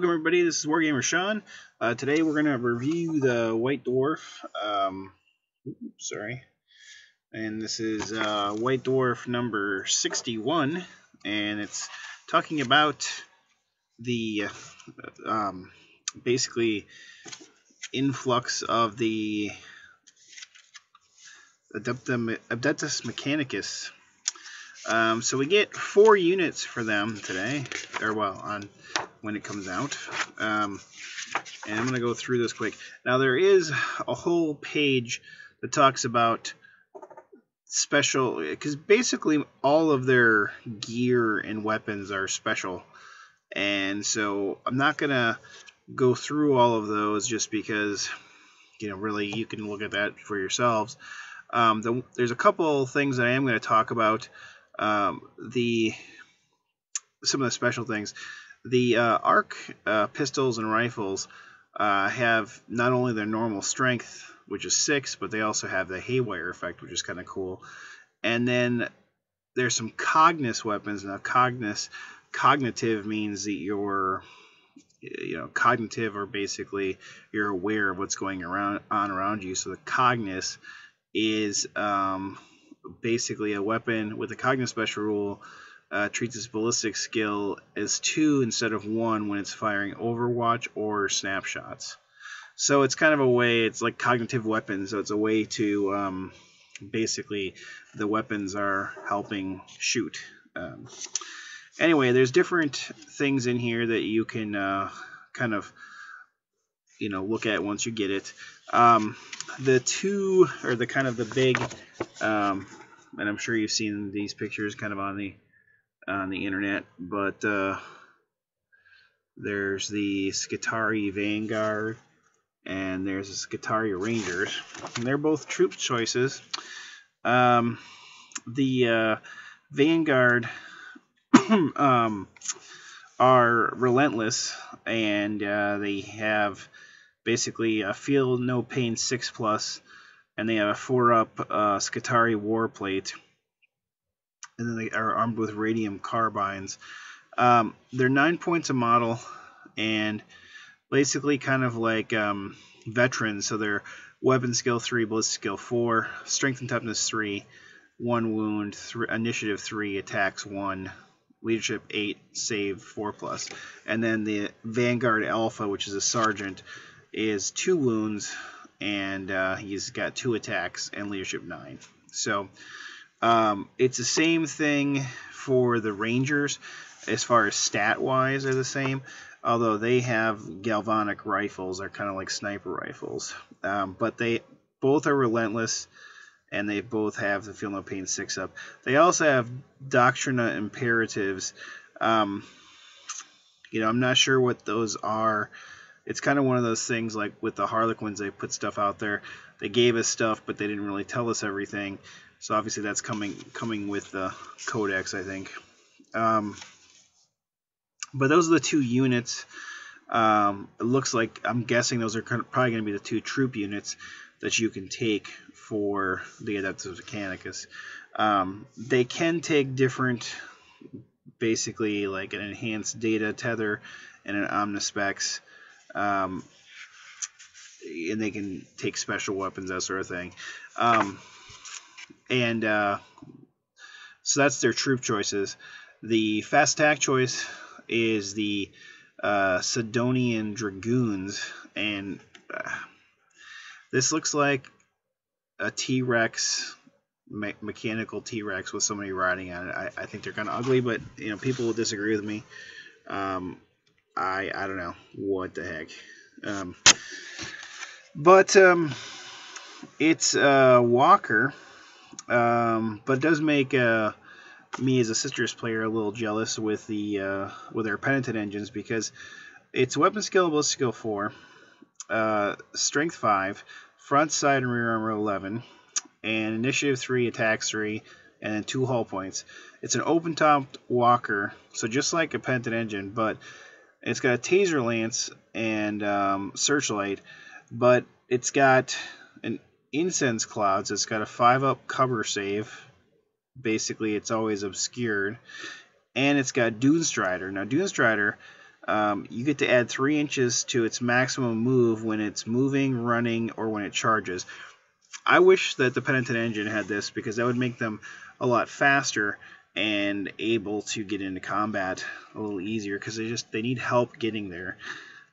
Welcome everybody, this is Wargamer Sean. Today we're going to review the White Dwarf, and this is White Dwarf number 61, and it's talking about the basically influx of the Adeptus Mechanicus. So we get 4 units for them today, or well, on when it comes out. And I'm going to go through this quick. Now there is a whole page that talks about special, because basically all of their gear and weapons are special. And so I'm not going to go through all of those just because, really you can look at that for yourselves. There's a couple things that I am going to talk about. Some of the special things. The arc pistols and rifles have not only their normal strength, which is 6, but they also have the haywire effect, which is kind of cool. And then there's some cognitive weapons. Now, cognitive means that you're, cognitive, or basically you're aware of what's going on around you. So the cognitive is basically a weapon with a cognitive special rule. Treats its ballistic skill as 2 instead of 1 when it's firing Overwatch or snapshots. So it's kind of a way, it's like cognitive weapons, so it's a way to, basically, the weapons are helping shoot. Anyway, there's different things in here that you can kind of, look at once you get it. The two, or the kind of the big, and I'm sure you've seen these pictures kind of on the internet, but there's the Skitarii Vanguard and there's the Skitarii Rangers, and they're both troop choices. The Vanguard are relentless, and they have basically a feel no pain 6+, and they have a 4-up Skitarii war plate. And then they are armed with radium carbines. They're 9 points a model, and basically kind of like veterans. So they're weapon skill 3, ballistic skill 4, strength and toughness 3, 1 wound, initiative 3, attacks 1, leadership 8, save 4+. And then the Vanguard Alpha, which is a sergeant, is 2 wounds, and he's got 2 attacks and leadership 9. So it's the same thing for the Rangers as far as stat-wise are the same, although they have galvanic rifles. They're kind of like sniper rifles. But they both are relentless, and they both have the Feel No Pain 6-up. They also have Doctrina Imperatives. I'm not sure what those are. It's kind of one of those things like with the Harlequins, they put stuff out there. They gave us stuff, but they didn't really tell us everything. So obviously that's coming with the codex, I think. But those are the 2 units. It looks like, I'm guessing those are probably going to be the 2 troop units that you can take for the Adeptus Mechanicus. They can take different, basically like an enhanced data tether and an omnispecs. And they can take special weapons, that sort of thing. So that's their troop choices. The fast attack choice is the Sidonian Dragoons, and this looks like a T-Rex, mechanical T-Rex with somebody riding on it. I think they're kind of ugly, but people will disagree with me. I don't know what the heck. But it's Walker. But it does make me as a Citrus player a little jealous with their penitent engines, because it's weapon skill, ballistic skill 4, strength 5, front, side, and rear armor 11, and initiative 3, attacks 3, and then 2 hull points. It's an open-topped Walker, so just like a penitent engine, but it's got a taser lance and searchlight, but it's got an incense clouds. It's got a 5-up cover save. Basically, it's always obscured. And it's got Dune Strider. Now, Dune Strider you get to add 3 inches to its maximum move when it's moving, running, or when it charges. I wish that the Penitent engine had this, because that would make them a lot faster and able to get into combat a little easier, because they need help getting there.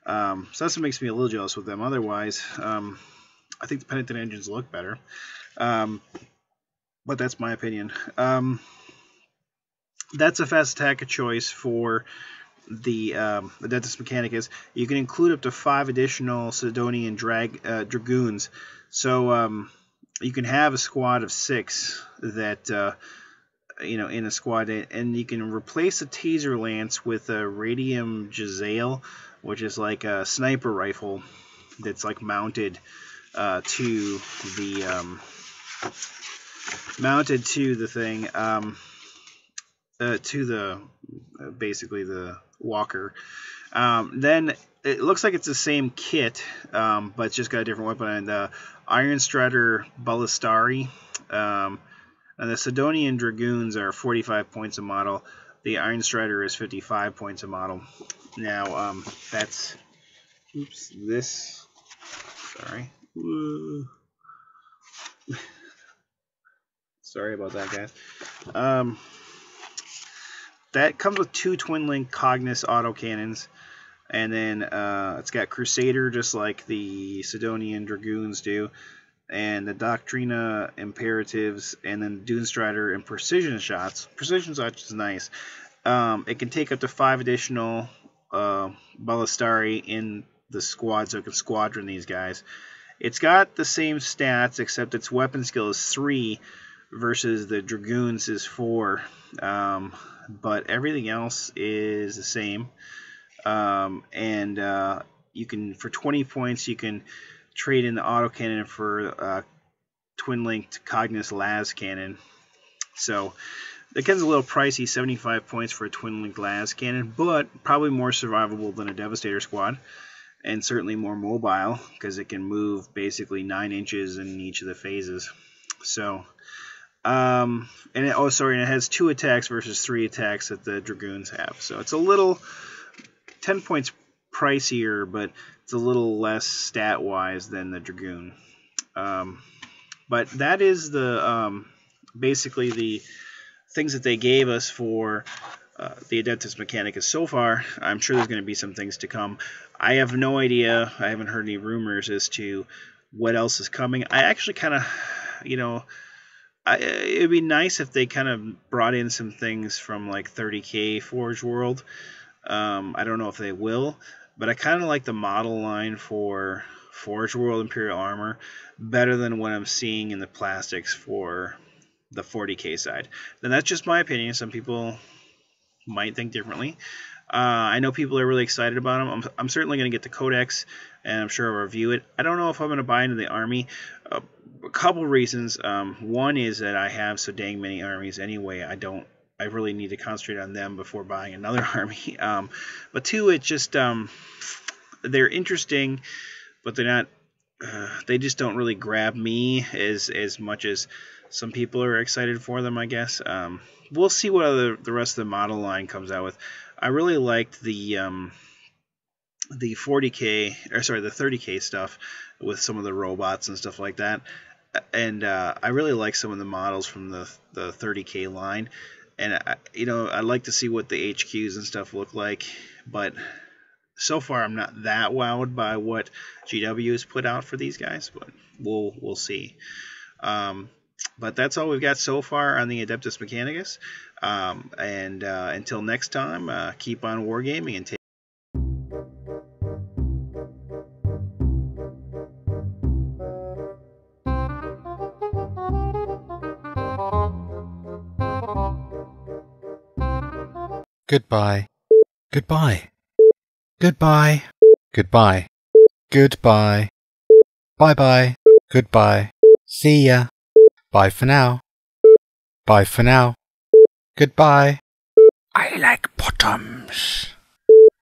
So that's what makes me a little jealous with them. Otherwise, I think the Penitent engines look better. But that's my opinion. That's a fast attack choice for the Adeptus Mechanicus. You can include up to 5 additional Sidonian Dragoons. So you can have a squad of 6 that in a squad, and you can replace a Taser Lance with a Radium Jezzail, which is like a sniper rifle that's like mounted to the thing, to the basically the walker. Then it looks like it's the same kit, but it's just got a different weapon. And the Iron Strider Ballistari, and the Sidonian Dragoons are 45 points a model. The Iron Strider is 55 points a model. Now that's this. Sorry. Sorry about that, guys. That comes with 2 twin-link Cognis autocannons, and then it's got Crusader, just like the Sidonian Dragoons do, and the Doctrina Imperatives, and then Dunestrider and Precision Shots. Precision Shots is nice. It can take up to 5 additional Ballistari in the squad, so it can squadron these guys. It's got the same stats, except its weapon skill is 3 versus the Dragoons is 4. But everything else is the same. And you can, for 20 points, you can trade in the autocannon for twin-linked Cognis Las cannon. So that gets a little pricey, 75 points for a twin-linked Las cannon, but probably more survivable than a Devastator squad, and certainly more mobile, because it can move basically 9 inches in each of the phases. So, and it has 2 attacks versus 3 attacks that the Dragoons have. So it's a little 10 points pricier, but it's a little less stat-wise than the Dragoon. But that is the basically the things that they gave us for the Adeptus Mechanicus so far. I'm sure there's going to be some things to come. I have no idea. I haven't heard any rumors as to what else is coming. I actually kind of, it'd be nice if they kind of brought in some things from like 30K Forge World. I don't know if they will, but I kind of like the model line for Forge World Imperial Armor better than what I'm seeing in the plastics for the 40K side. And that's just my opinion. Some people might think differently. I know people are really excited about them. I'm certainly going to get the Codex, and I'm sure I'll review it. I don't know if I'm going to buy into the army. A couple reasons. One is that I have so dang many armies anyway. I really need to concentrate on them before buying another army. But two, it's just they're interesting, but they're not. They just don't really grab me as much as some people are excited for them, I guess. We'll see what the rest of the model line comes out with. I really liked the 40K, or sorry, the 30K stuff with some of the robots and stuff like that. And I really like some of the models from the 30K line. And I'd like to see what the HQs and stuff look like, but so far I'm not that wowed by what GW has put out for these guys, but we'll see. But that's all we've got so far on the Adeptus Mechanicus. And until next time, keep on wargaming and take. Goodbye. Goodbye. Goodbye. Goodbye. Goodbye. Bye-bye. Goodbye. See ya. Bye for now. Bye for now. Goodbye. I like bottoms.